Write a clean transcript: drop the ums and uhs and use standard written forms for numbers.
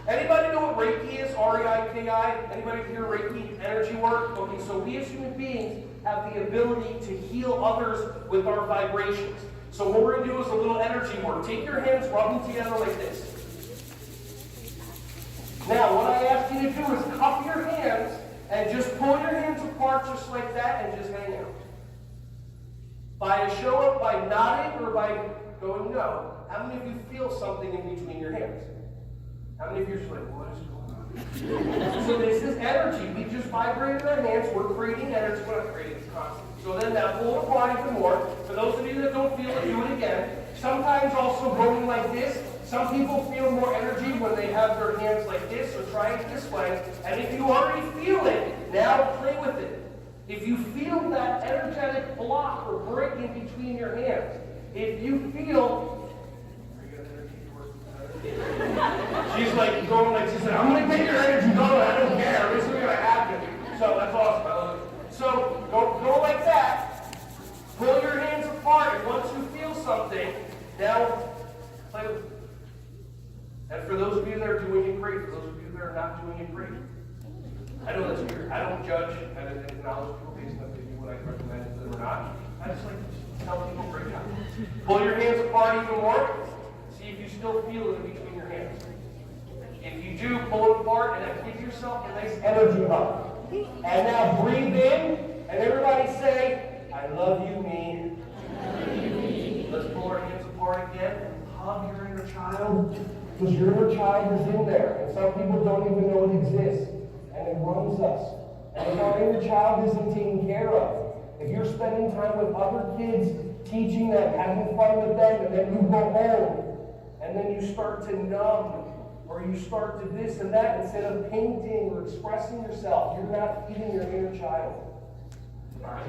Anybody know what Reiki is? R-E-I-K-I? Anybody hear Reiki energy work? Okay, so we as human beings have the ability to heal others with our vibrations. So what we're going to do is a little energy work. Take your hands, rub them together like this. Now, what I ask you to do is cup your hands and just pull your hands apart just like that and just hang out. By a show of, by nodding or by going no, how many of you feel something in between your hands? How many of you are just like, what is going on? So this is energy. We just vibrated our hands. We're creating energy. We're not creating, it's constant. So then now pull it apart even more. For those of you that don't feel it, do it again. Sometimes also going like this. Some people feel more energy when they have their hands like this, so try it this way. And if you already feel it, now play with it. If you feel that energetic block or break in between your hands, if you feel... She's like going like, she said, I'm going to take your energy going, I don't care, this is going to happen. So that's awesome, I love it. So go like that, pull your hands apart, and once you feel something, now play with it. And for those of you that are doing it great, for those of you that are not doing it great, I know that's weird. I don't judge and acknowledge people based on if they do what I recommend to them or not. I just like to tell people great job. Pull your hands apart even more. See if you still feel it in between your hands. If you do, pull it apart and then give yourself a nice energy hug. And now breathe in and everybody say, I love you, me. Let's pull our hands apart again and hug your inner child. Because your inner child is in there. And some people don't even know it exists. And it runs us. And if our inner child isn't taken care of, if you're spending time with other kids, teaching them, having fun with them, and then you go home, and then you start to numb, or you start to this and that, instead of painting or expressing yourself, you're not feeding your inner child. All right?